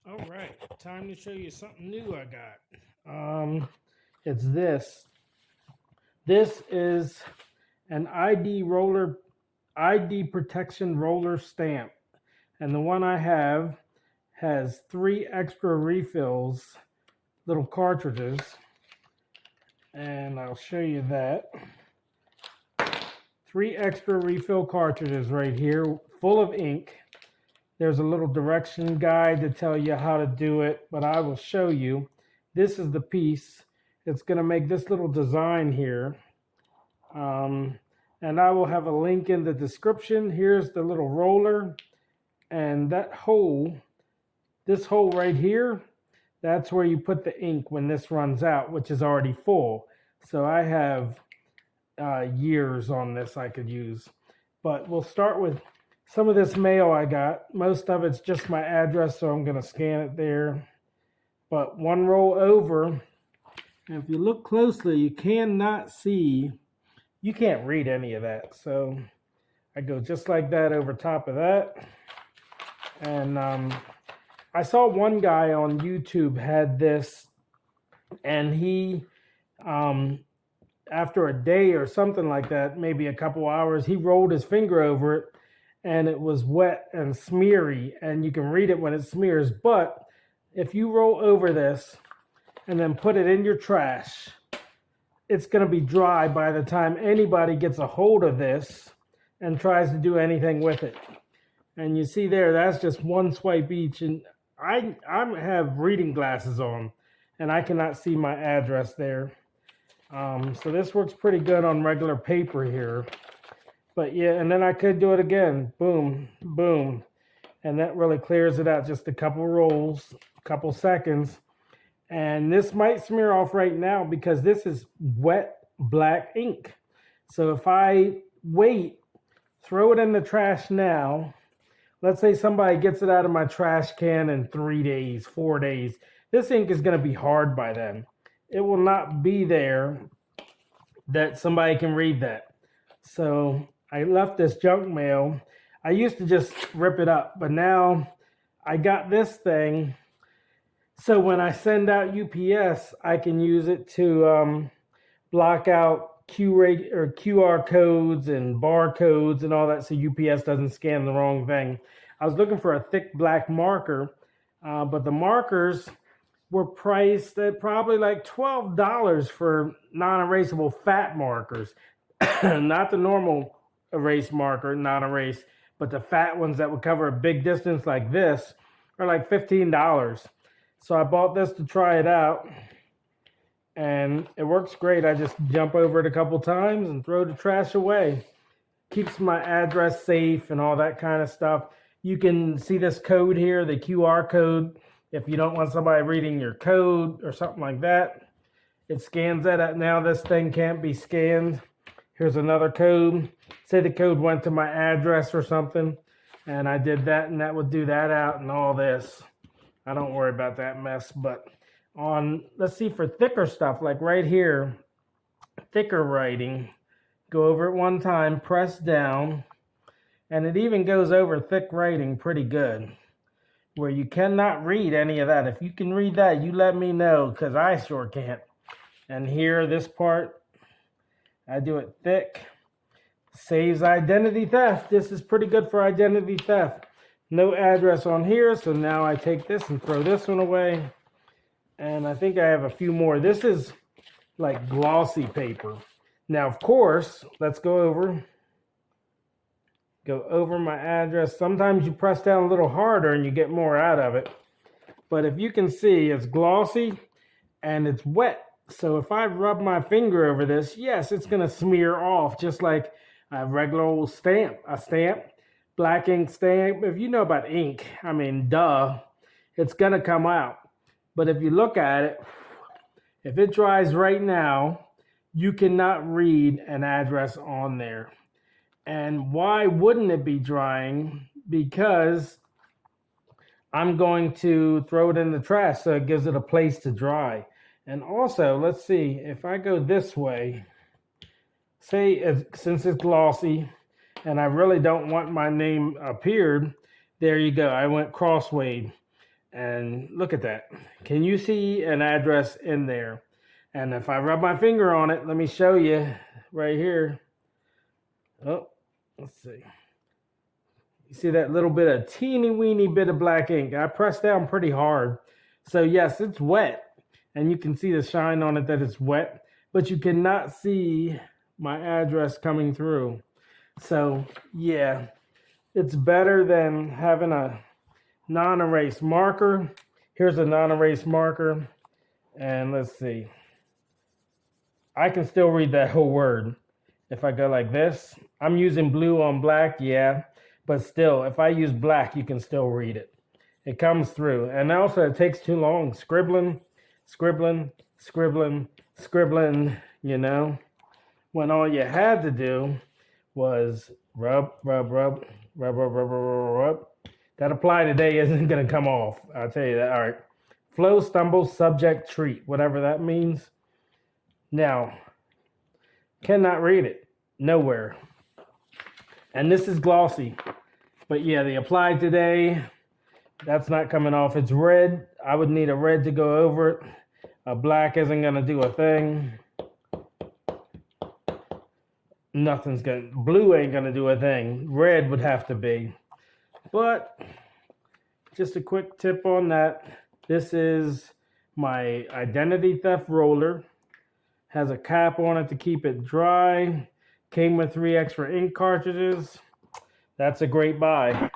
All right, time to show you something new I got. It's this. This is an ID protection roller stamp, and the one I have has 3 extra refills, little cartridges, and I'll show you that. 3 extra refill cartridges right here, full of ink. There's a little direction guide to tell you how to do it, but I will show you. This is the piece. It's going to make this little design here. And I will have a link in the description. Here's the little roller. And that hole, this hole right here, that's where you put the ink when this runs out, which is already full. So I have years on this I could use. But we'll start with some of this mail I got. Most of it's just my address, so I'm going to scan it there. But one roll over, and if you look closely, you cannot see, you can't read any of that. So I go just like that over top of that. And I saw one guy on YouTube had this, and he, after a day or something like that, maybe a couple hours, he rolled his finger over it, and it was wet and smeary, and you can read it when it smears. But if you roll over this and then put it in your trash, it's going to be dry by the time anybody gets a hold of this and tries to do anything with it. And you see there, that's just one swipe each. And I have reading glasses on, and I cannot see my address there. So this works pretty good on regular paper here. But yeah, and then I could do it again. Boom, boom. And that really clears it out. Just a couple rolls, a couple seconds. And this might smear off right now because this is wet black ink. So if I wait, throw it in the trash now, let's say somebody gets it out of my trash can in 3 days, 4 days, this ink is going to be hard by then. It will not be there that somebody can read that. So I left this junk mail. I used to just rip it up, but now I got this thing. So when I send out UPS, I can use it to block out QR codes and barcodes and all that, so UPS doesn't scan the wrong thing. I was looking for a thick black marker, but the markers were priced at probably like $12 for non-erasable fat markers. Not the normal erase marker, non-erase, but the fat ones that would cover a big distance like this are like $15. So I bought this to try it out, and it works great. I just jump over it a couple times and throw the trash away. Keeps my address safe and all that kind of stuff. You can see this code here, the QR code. If you don't want somebody reading your code or something like that, it scans that. Now this thing can't be scanned. Here's another code. Say the code went to my address or something, and I did that, and that would do that out and all this. I don't worry about that mess. But on, let's see, for thicker stuff, like right here, thicker writing, go over it one time, press down, and it even goes over thick writing pretty good, where you cannot read any of that. If you can read that, you let me know, because I sure can't. And here, this part, I do it thick. Saves identity theft. This is pretty good for identity theft. No address on here, so now I take this and throw this one away. And I think I have a few more. This is like glossy paper. Now, of course, let's go over my address. Sometimes you press down a little harder and you get more out of it. But if you can see, it's glossy and it's wet. So if I rub my finger over this, yes, it's going to smear off just like a regular old stamp. A stamp, black ink stamp. If you know about ink, I mean, duh, it's going to come out. But if you look at it, if it dries right now, you cannot read an address on there. And why wouldn't it be drying? Because I'm going to throw it in the trash, so it gives it a place to dry. And also, let's see, if I go this way, say, since it's glossy, and I really don't want my name appeared, there you go. I went crossway. And look at that. Can you see an address in there? And if I rub my finger on it, let me show you right here. Oh, let's see. You see that little bit of teeny weeny bit of black ink? I pressed down pretty hard. So yes, it's wet. And you can see the shine on it that it's wet. But you cannot see my address coming through. So yeah, it's better than having a non-erase marker. Here's a non-erase marker. And let's see. I can still read that whole word. If I go like this, I'm using blue on black, yeah. But still, if I use black, you can still read it. It comes through. And also, it takes too long. Scribbling, scribbling, scribbling, scribbling, you know. When all you had to do was rub, rub, rub, rub, rub, rub, rub, rub, rub. That apply today isn't going to come off. I'll tell you that. All right. Flow, stumble, subject, treat, whatever that means. Now, cannot read it. Nowhere. And this is glossy. But yeah, the apply today, that's not coming off. It's red. I would need a red to go over it. A black isn't going to do a thing. Nothing's going to, blue ain't going to do a thing. Red would have to be. But just a quick tip on that. This is my identity theft roller. Has a cap on it to keep it dry. Came with 3 extra ink cartridges. That's a great buy.